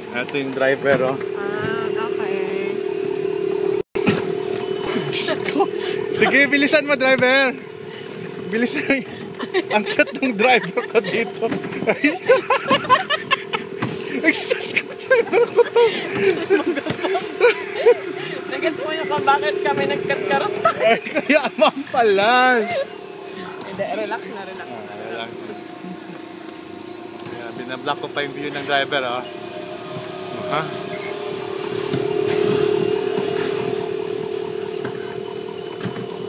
Ito yung driver, oh. Okay. Sige, bilisan mo, driver. Bilisan. Ang cute ng driver ko dito. Ay, sus ko, driver ko to. Nagets mo yung bakit kami nagkat-karos tayo. Ay, kaya mampalan. Hindi, relax na, relax na. Relax. Kaya, binablock ko pa yung view ng driver, oh. Ha?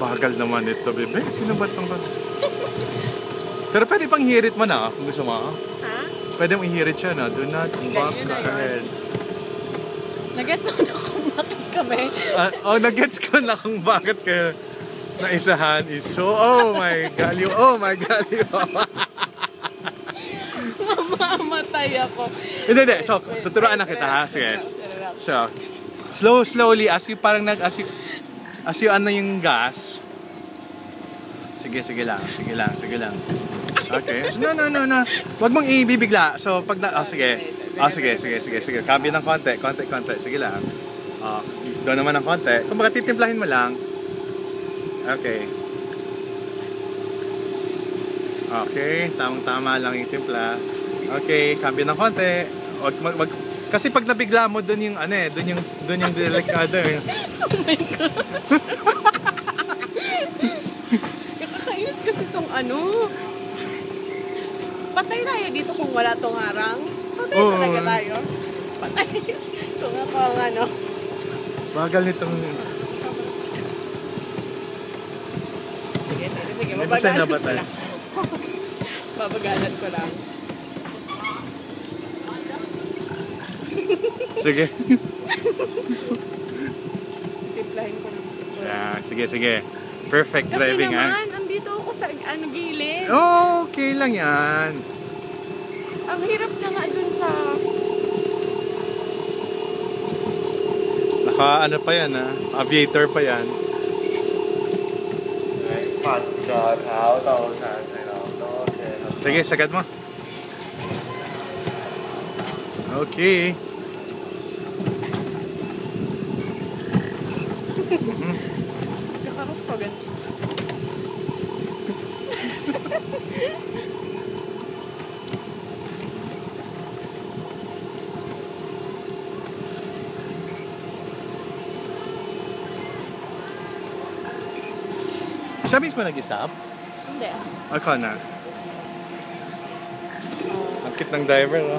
Bagal naman ito, bebe. Sino ba itong ba? Pero pwede pang hirit mo na, kung gusto mo. Ha? Pwede mong hirit siya na. Do not walk ahead. Nagets mo na kung bakit kami. Nagets ko na kung bakit kayo naisahan is so, oh my God, oh my God. Mamamatay ako. Hindi. So, tuturuan na kita, ha? Sige. So, slowly, as you ano yung gas. Sige lang. Okay. No. Huwag mong ibibigla. So, pag sige. Sige. Cambio ng konti. Sige lang. Doon naman ng konti. Kung baka titimplahin mo lang. Okay. Okay, tamang-tama lang yung timpla. Okay, cambio ng konti. Kasi pag nabigla mo, doon yung doon yung delikado. Oh my God. Kakainis kasi itong Patay tayo dito kung wala tong harang. Patay talaga tayo. Patay. Kung ako ang Bagal nitong... Sige. Babagalan ko lang. Babagalan ko lang. Sige. Tiplahin ko lang. Yeah, sige. Perfect driving, ha? Kasi naman, andito ako sa gilid. Okay lang yan. Ang hirap na nga dun sa... Naka pa yan, ha? Aviator pa yan. Sige, sagad mo. Okay. Kakaros to gan. Siya mismo nag-stop? Hindi. Ako na. Ang cute ng driver, no?